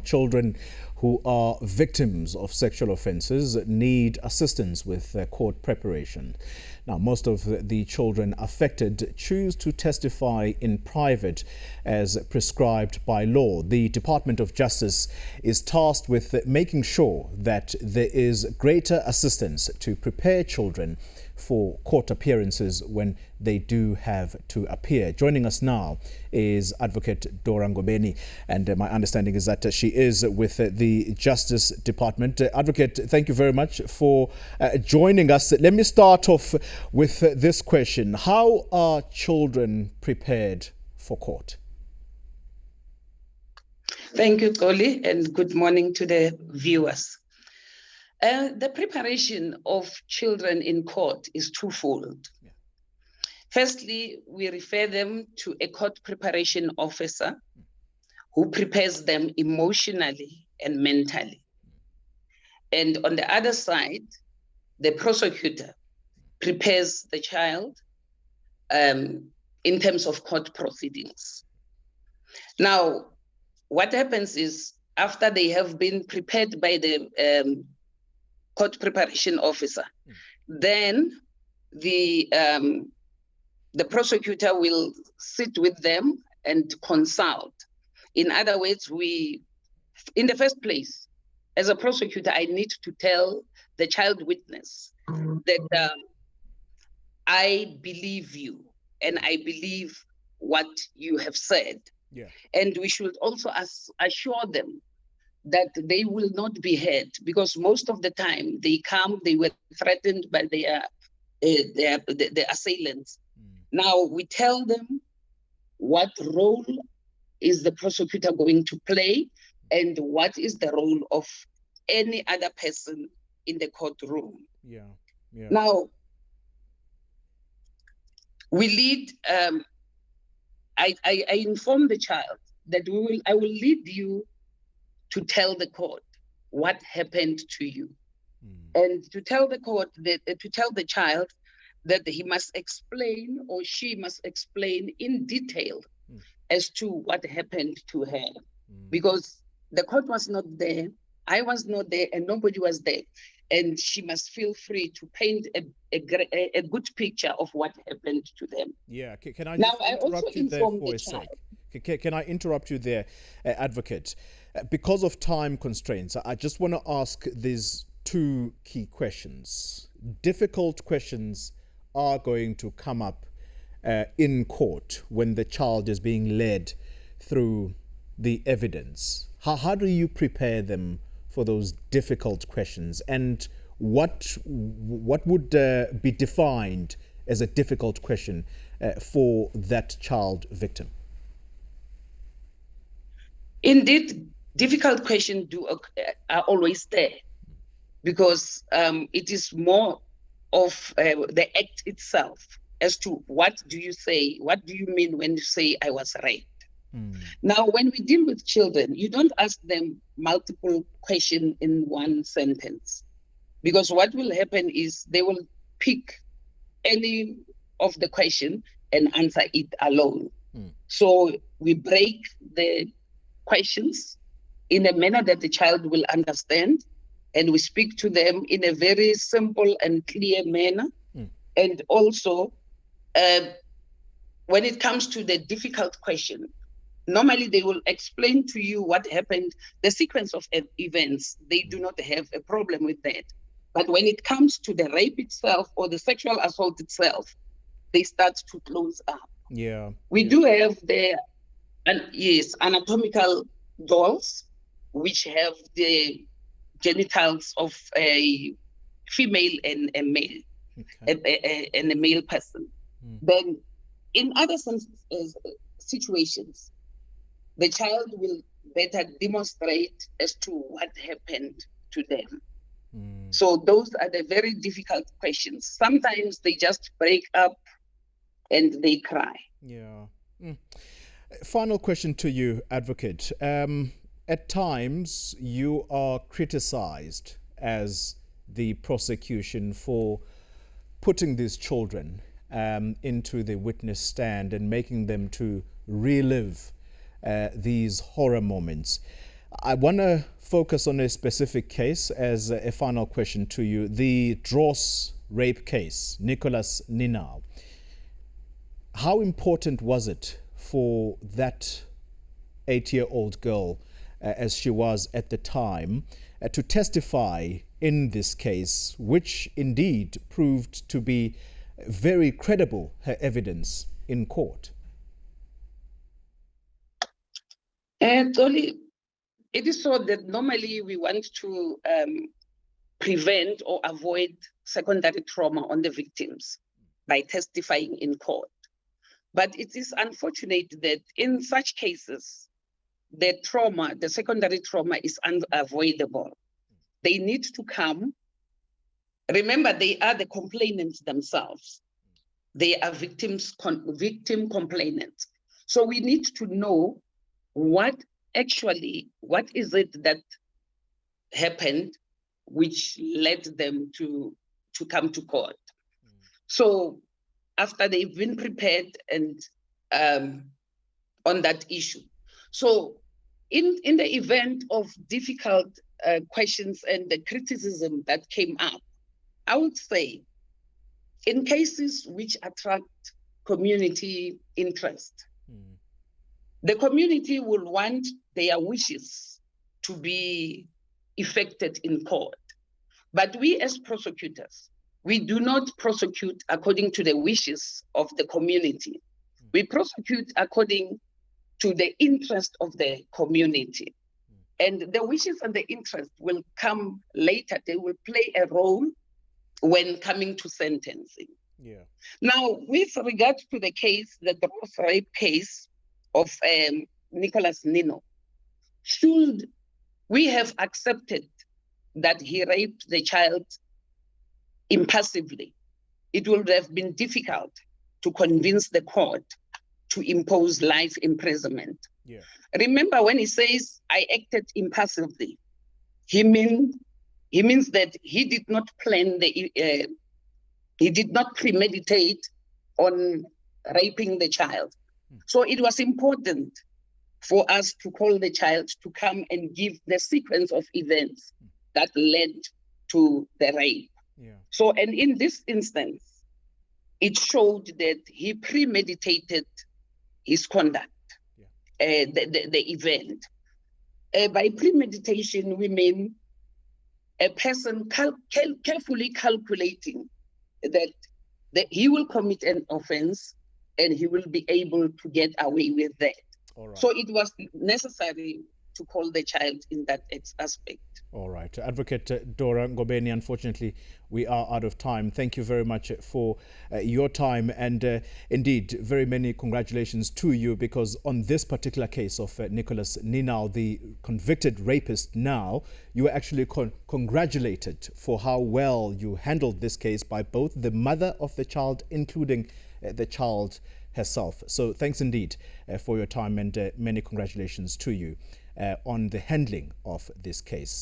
children who are victims of sexual offences need assistance with court preparation. Now, most of the children affected choose to testify in private as prescribed by law. The Department of Justice is tasked with making sure that there is greater assistance to prepare children for court appearances when they do have to appear. Joining us now is Advocate Dorah Ngobeni, and my understanding is that she is with the Justice Department. Advocate, thank you very much for joining us. Let me start off with this question. How are children prepared for court? Thank you, Xoli, and good morning to the viewers. The preparation of children in court is twofold. Yeah. Firstly, we refer them to a court preparation officer who prepares them emotionally and mentally. And on the other side, the prosecutor prepares the child in terms of court proceedings. Now, what happens is after they have been prepared by the court preparation officer, then the prosecutor will sit with them and consult. In other words, in the first place, as a prosecutor, I need to tell the child witness that I believe you and I believe what you have said. Yeah. And we should also assure them that they will not be hurt, because most of the time they were threatened by their assailants. Now we tell them what role is the prosecutor going to play and what is the role of any other person in the courtroom. Yeah. Yeah. Now we lead. I inform the child that I will lead you to tell the court what happened to you, and to tell the court to tell the child that he must explain or she must explain in detail as to what happened to her, because the court was not there, I was not there, and nobody was there, and she must feel free to paint a good picture of what happened to them. Yeah, can I just interrupt you there for a sec? Can I interrupt you there, Advocate? Because of time constraints, I just want to ask these two key questions. Difficult questions are going to come up in court when the child is being led through the evidence. How do you prepare them for those difficult questions, and what would be defined as a difficult question for that child victim? Indeed, difficult questions are always there, because it is more of the act itself as to what do you say, what do you mean when you say I was raped? Now, when we deal with children, you don't ask them multiple questions in one sentence, because what will happen is they will pick any of the question and answer it alone. So we break the questions in a manner that the child will understand, and we speak to them in a very simple and clear manner. And also, when it comes to the difficult question, normally they will explain to you what happened, the sequence of events. They do not have a problem with that. But when it comes to the rape itself or the sexual assault itself, they start to close up. Yeah. We do have anatomical dolls, which have the genitals of a female and a male, and a male person. Then in other situations, the child will better demonstrate as to what happened to them. So those are the very difficult questions. Sometimes they just break up and they cry. Yeah. Final question to you, Advocate. At times, you are criticized as the prosecution for putting these children into the witness stand and making them to relive these horror moments. I want to focus on a specific case as a final question to you. The Dross rape case, Nicholas Ninau. How important was it for that 8-year-old girl, as she was at the time, to testify in this case, which indeed proved to be very credible, her evidence in court? Xoli, it is so that normally we want to prevent or avoid secondary trauma on the victims by testifying in court. But it is unfortunate that in such cases, the secondary trauma is unavoidable. They need to come. Remember, they are the complainants themselves. They are victim complainants. So we need to know what is it that happened which led them to come to court. So after they've been prepared and on that issue. So in the event of difficult questions and the criticism that came up, I would say in cases which attract community interest, the community will want their wishes to be effected in court. But we as prosecutors, we do not prosecute according to the wishes of the community. We prosecute according to the interest of the community. And the wishes and the interest will come later. They will play a role when coming to sentencing. Yeah. Now, with regard to the case, the Dross rape case of Nicholas Ninau, should we have accepted that he raped the child impassively, it would have been difficult to convince the court to impose life imprisonment. Yeah. Remember, when he says, I acted impassively, he means that he did not plan he did not premeditate on raping the child. So it was important for us to call the child to come and give the sequence of events that led to the rape. Yeah. So, and in this instance, it showed that he premeditated his conduct, the event. By premeditation, we mean a person carefully calculating that he will commit an offense and he will be able to get away with that. All right. So it was necessary to call the child in that aspect. All right. Advocate Dorah Ngobeni, unfortunately, we are out of time. Thank you very much for your time. And indeed, very many congratulations to you, because on this particular case of Nicholas Ninau, the convicted rapist now, you were actually congratulated for how well you handled this case by both the mother of the child, including the child herself. So thanks indeed for your time, and many congratulations to you on the handling of this case.